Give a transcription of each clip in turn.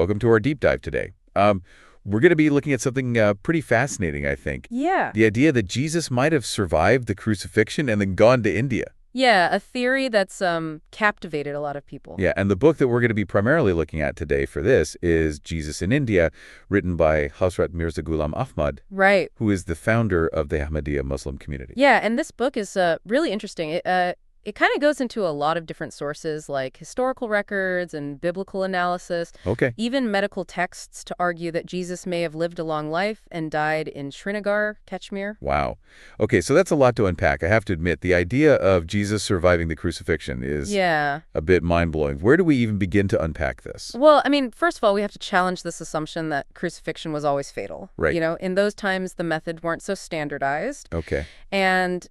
Welcome to our deep dive today. We're going to be looking at something pretty fascinating, I think. Yeah. The idea that Jesus might have survived the crucifixion and then gone to India. Yeah, a theory that's captivated a lot of people. Yeah, and the book that we're going to be primarily looking at today for this is Jesus in India, written by Hazrat Mirza Ghulam Ahmad. Right. Who is the founder of the Ahmadiyya Muslim community. Yeah, and this book is really interesting. It kind of goes into a lot of different sources like historical records and biblical analysis. Okay. Even medical texts to argue that Jesus may have lived a long life and died in Srinagar, Kashmir. Wow. Okay, so that's a lot to unpack. I have to admit, the idea of Jesus surviving the crucifixion is a bit mind-blowing. Where do we even begin to unpack this? Well, I mean, first of all, we have to challenge this assumption that crucifixion was always fatal. Right. You know, in those times, the methods weren't so standardized. Okay. And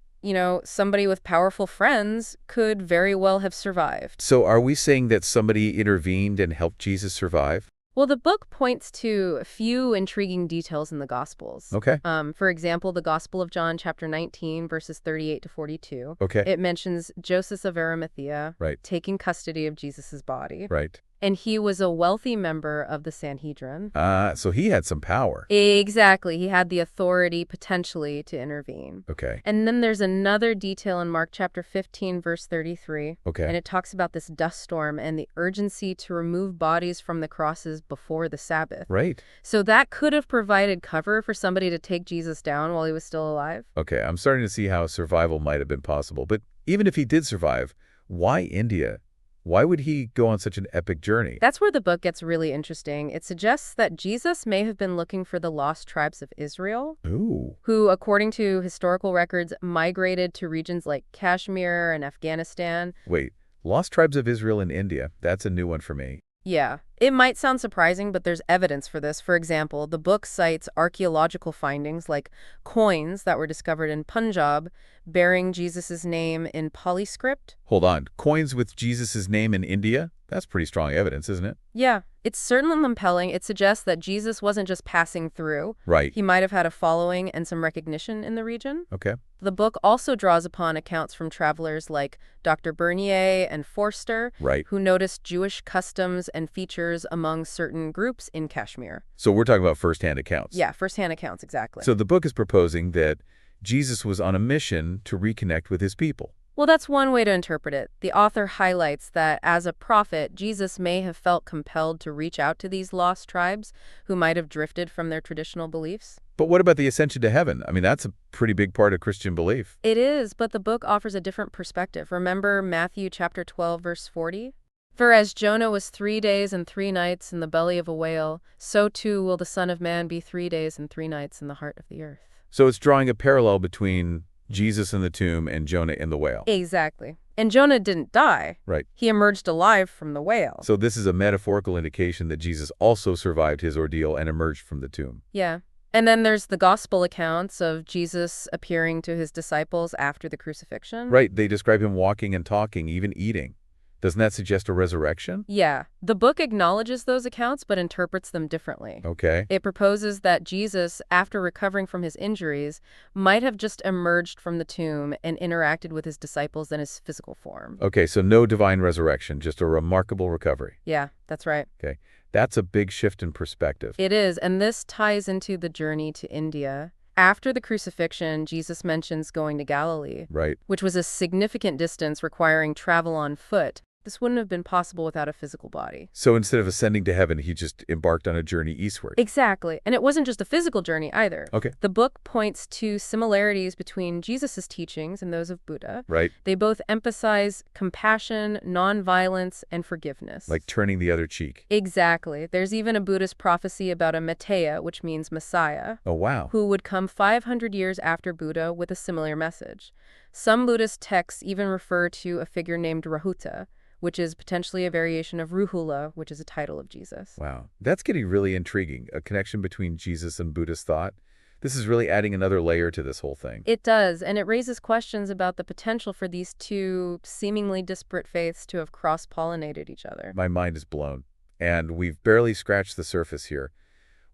somebody with powerful friends could very well have survived. So are we saying that somebody intervened and helped Jesus survive? Well, the book points to a few intriguing details in the Gospels. Okay. For example, the Gospel of John, chapter 19, verses 38 to 42. Okay. It mentions Joseph of Arimathea taking custody of Jesus' body. Right. And he was a wealthy member of the Sanhedrin. So he had some power. Exactly. He had the authority, potentially, to intervene. Okay. And then there's another detail in Mark chapter 15, verse 33. Okay. And it talks about this dust storm and the urgency to remove bodies from the crosses before the Sabbath. Right. So that could have provided cover for somebody to take Jesus down while he was still alive. Okay, I'm starting to see how survival might have been possible. But even if he did survive, why India? Why would he go on such an epic journey? That's where the book gets really interesting. It suggests that Jesus may have been looking for the lost tribes of Israel, who, according to historical records, migrated to regions like Kashmir and Afghanistan. Wait, lost tribes of Israel in India? That's a new one for me. Yeah. It might sound surprising, but there's evidence for this. For example, the book cites archaeological findings like coins that were discovered in Punjab bearing Jesus' name in Pali script. Hold on. Coins with Jesus' name in India? That's pretty strong evidence, isn't it? Yeah. It's certainly compelling. It suggests that Jesus wasn't just passing through. Right. He might have had a following and some recognition in the region. Okay. The book also draws upon accounts from travelers like Dr. Bernier and Forster, who noticed Jewish customs and features among certain groups in Kashmir. So we're talking about first-hand accounts. Yeah, first-hand accounts, exactly. So the book is proposing that Jesus was on a mission to reconnect with his people. Well, that's one way to interpret it. The author highlights that as a prophet, Jesus may have felt compelled to reach out to these lost tribes who might have drifted from their traditional beliefs. But what about the ascension to heaven? I mean, that's a pretty big part of Christian belief. It is, but the book offers a different perspective. Remember Matthew chapter 12, verse 40? For as Jonah was 3 days and 3 nights in the belly of a whale, so too will the Son of Man be 3 days and 3 nights in the heart of the earth. So it's drawing a parallel between Jesus in the tomb and Jonah in the whale. Exactly. And Jonah didn't die. Right. He emerged alive from the whale. So this is a metaphorical indication that Jesus also survived his ordeal and emerged from the tomb. Yeah. And then there's the gospel accounts of Jesus appearing to his disciples after the crucifixion. Right. They describe him walking and talking, even eating. Doesn't that suggest a resurrection? Yeah. The book acknowledges those accounts but interprets them differently. Okay. It proposes that Jesus, after recovering from his injuries, might have just emerged from the tomb and interacted with his disciples in his physical form. Okay, so no divine resurrection, just a remarkable recovery. Yeah, that's right. Okay. That's a big shift in perspective. It is, and this ties into the journey to India. After the crucifixion, Jesus mentions going to Galilee, which was a significant distance requiring travel on foot. This wouldn't have been possible without a physical body. So instead of ascending to heaven, he just embarked on a journey eastward. Exactly. And it wasn't just a physical journey either. Okay. The book points to similarities between Jesus' teachings and those of Buddha. Right. They both emphasize compassion, nonviolence, and forgiveness. Like turning the other cheek. Exactly. There's even a Buddhist prophecy about a Metteyya, which means Messiah. Oh, wow. Who would come 500 years after Buddha with a similar message. Some Buddhist texts even refer to a figure named Rahuta, which is potentially a variation of Ruhula, which is a title of Jesus. Wow. That's getting really intriguing, a connection between Jesus and Buddhist thought. This is really adding another layer to this whole thing. It does, and it raises questions about the potential for these two seemingly disparate faiths to have cross-pollinated each other. My mind is blown, and we've barely scratched the surface here.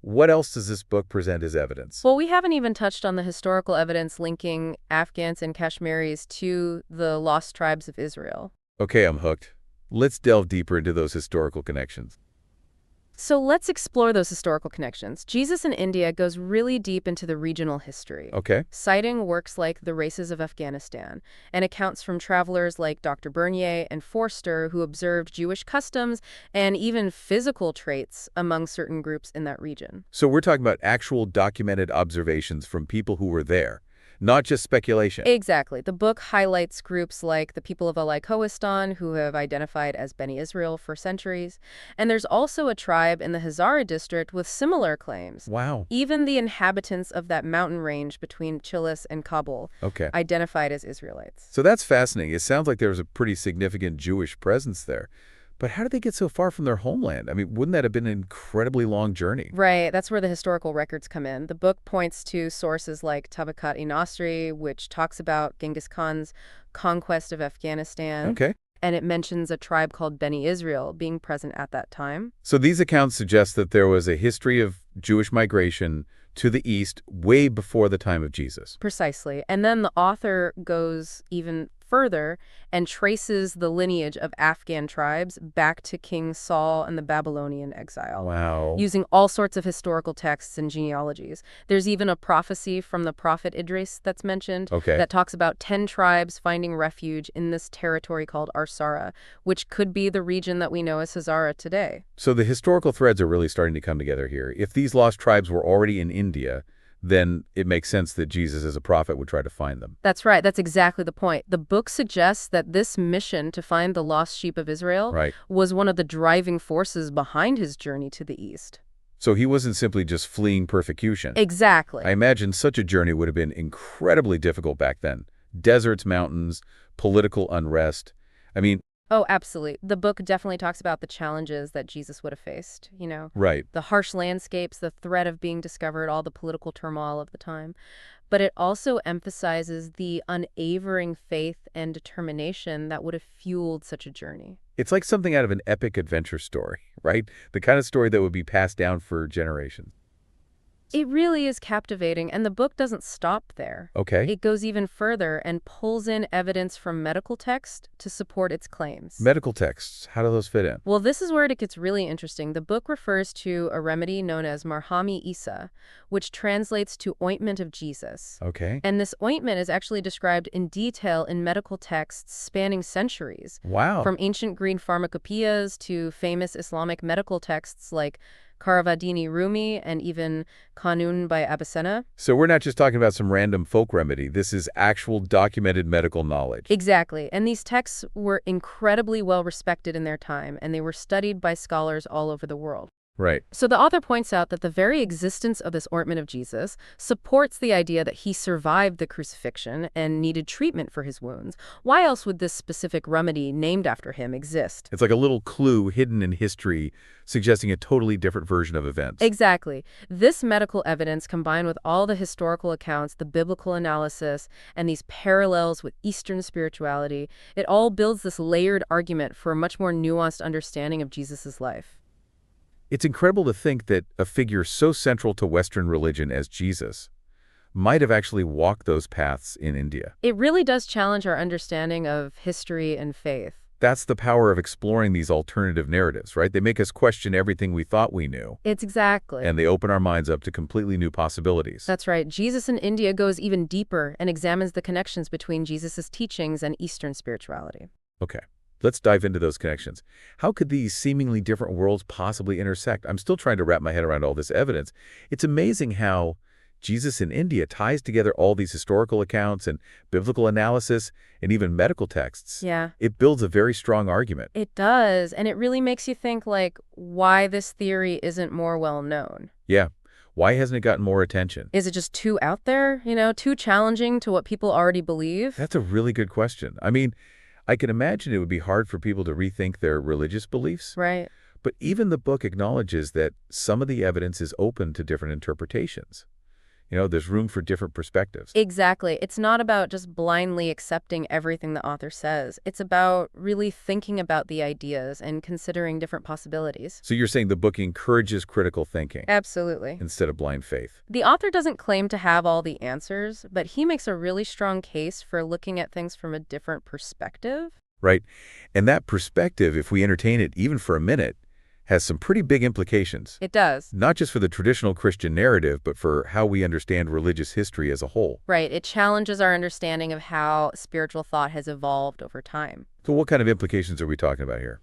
What else does this book present as evidence? Well, we haven't even touched on the historical evidence linking Afghans and Kashmiris to the lost tribes of Israel. Okay, I'm hooked. Let's delve deeper into those historical connections. So let's explore those historical connections. Jesus in India goes really deep into the regional history. Okay. Citing works like The Races of Afghanistan and accounts from travelers like Dr. Bernier and Forster who observed Jewish customs and even physical traits among certain groups in that region. So we're talking about actual documented observations from people who were there, not just speculation. Exactly. The book highlights groups like the people of Khoistan who have identified as Beni Israel for centuries. And there's also a tribe in the Hazara district with similar claims. Wow. Even the inhabitants of that mountain range between Chilis and Kabul identified as Israelites. So that's fascinating. It sounds like there was a pretty significant Jewish presence there. But how did they get so far from their homeland? I mean, wouldn't that have been an incredibly long journey? Right, that's where the historical records come in. The book points to sources like Tabakat-i-Nasri, which talks about Genghis Khan's conquest of Afghanistan. Okay. And it mentions a tribe called Beni Israel being present at that time. So these accounts suggest that there was a history of Jewish migration to the east way before the time of Jesus. Precisely. And then the author goes even further and traces the lineage of Afghan tribes back to King Saul and the Babylonian exile. Wow. Using all sorts of historical texts and genealogies. There's even a prophecy from the prophet Idris that's mentioned that talks about 10 tribes finding refuge in this territory called Arsara, which could be the region that we know as Hazara today. So the historical threads are really starting to come together here. If these lost tribes were already in India, then it makes sense that Jesus as a prophet would try to find them. That's right. That's exactly the point. The book suggests that this mission to find the lost sheep of Israel was one of the driving forces behind his journey to the east. So he wasn't simply just fleeing persecution. Exactly. I imagine such a journey would have been incredibly difficult back then. Deserts, mountains, political unrest. I mean... Oh, absolutely. The book definitely talks about the challenges that Jesus would have faced, Right. The harsh landscapes, the threat of being discovered, all the political turmoil of the time. But it also emphasizes the unwavering faith and determination that would have fueled such a journey. It's like something out of an epic adventure story, right? The kind of story that would be passed down for generations. It really is captivating, and the book doesn't stop there. Okay. It goes even further and pulls in evidence from medical text to support its claims. Medical texts, how do those fit in? Well, this is where it gets really interesting. The book refers to a remedy known as Marham-i-Isa, which translates to ointment of Jesus. Okay. And this ointment is actually described in detail in medical texts spanning centuries. Wow. From ancient Greek pharmacopoeias to famous Islamic medical texts like Karavadini Rumi and even Kanun by Avicenna. So we're not just talking about some random folk remedy. This is actual documented medical knowledge. Exactly. And these texts were incredibly well respected in their time, and they were studied by scholars all over the world. Right. So the author points out that the very existence of this ointment of Jesus supports the idea that he survived the crucifixion and needed treatment for his wounds. Why else would this specific remedy named after him exist? It's like a little clue hidden in history suggesting a totally different version of events. Exactly. This medical evidence combined with all the historical accounts, the biblical analysis, and these parallels with Eastern spirituality, it all builds this layered argument for a much more nuanced understanding of Jesus' life. It's incredible to think that a figure so central to Western religion as Jesus might have actually walked those paths in India. It really does challenge our understanding of history and faith. That's the power of exploring these alternative narratives, right? They make us question everything we thought we knew. It's exactly. And they open our minds up to completely new possibilities. That's right. Jesus in India goes even deeper and examines the connections between Jesus' teachings and Eastern spirituality. Okay. Let's dive into those connections. How could these seemingly different worlds possibly intersect? I'm still trying to wrap my head around all this evidence. It's amazing how Jesus in India ties together all these historical accounts and biblical analysis and even medical texts. Yeah. It builds a very strong argument. It does, and it really makes you think, why this theory isn't more well known. Yeah. Why hasn't it gotten more attention? Is it just too out there, too challenging to what people already believe? That's a really good question. I mean, I can imagine it would be hard for people to rethink their religious beliefs. Right. But even the book acknowledges that some of the evidence is open to different interpretations. There's room for different perspectives. Exactly. It's not about just blindly accepting everything the author says. It's about really thinking about the ideas and considering different possibilities. So you're saying the book encourages critical thinking? Absolutely. Instead of blind faith? The author doesn't claim to have all the answers, but he makes a really strong case for looking at things from a different perspective. Right. And that perspective, if we entertain it even for a minute, has some pretty big implications. It does. Not just for the traditional Christian narrative, but for how we understand religious history as a whole. Right. It challenges our understanding of how spiritual thought has evolved over time. So what kind of implications are we talking about here?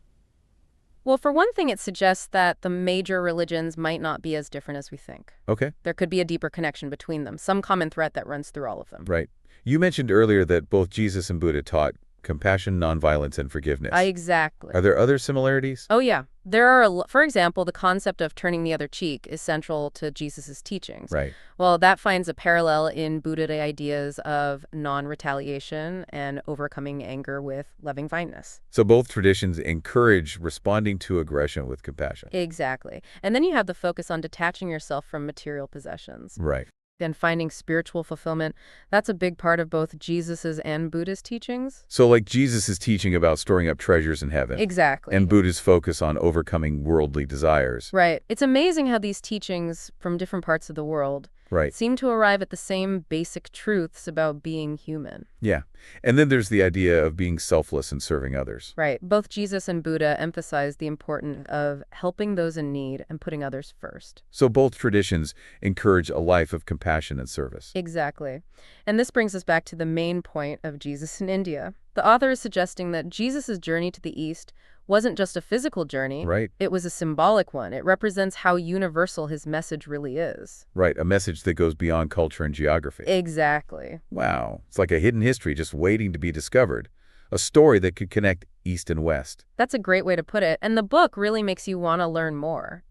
Well, for one thing, it suggests that the major religions might not be as different as we think. Okay. There could be a deeper connection between them, some common thread that runs through all of them. Right. You mentioned earlier that both Jesus and Buddha taught compassion, nonviolence, and forgiveness. Exactly. Are there other similarities? Oh, yeah. There are, for example, the concept of turning the other cheek is central to Jesus's teachings. Right. Well, that finds a parallel in Buddhist ideas of non-retaliation and overcoming anger with loving kindness. So both traditions encourage responding to aggression with compassion. Exactly. And then you have the focus on detaching yourself from material possessions. Right. And finding spiritual fulfillment, that's a big part of both Jesus's and Buddha's teachings. So like Jesus is teaching about storing up treasures in heaven. Exactly. And Buddha's focus on overcoming worldly desires. Right. It's amazing how these teachings from different parts of the world seem to arrive at the same basic truths about being human. Yeah. And then there's the idea of being selfless and serving others. Right. Both Jesus and Buddha emphasize the importance of helping those in need and putting others first. So both traditions encourage a life of compassion and service. Exactly. And this brings us back to the main point of Jesus in India. The author is suggesting that Jesus' journey to the East wasn't just a physical journey. Right. It was a symbolic one. It represents how universal his message really is. Right. A message that goes beyond culture and geography. Exactly. Wow. It's like a hidden history just waiting to be discovered. A story that could connect East and West. That's a great way to put it. And the book really makes you want to learn more.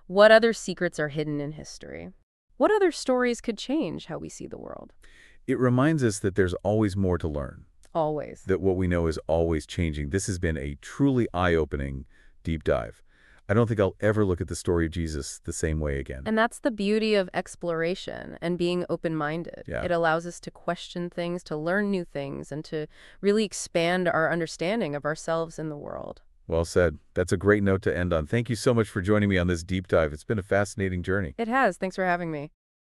What other secrets are hidden in history? What other stories could change how we see the world? It reminds us that there's always more to learn. Always. That what we know is always changing. This has been a truly eye-opening deep dive. I don't think I'll ever look at the story of Jesus the same way again. And that's the beauty of exploration and being open-minded. Yeah. It allows us to question things, to learn new things, and to really expand our understanding of ourselves and the world. Well said. That's a great note to end on. Thank you so much for joining me on this deep dive. It's been a fascinating journey. It has. Thanks for having me.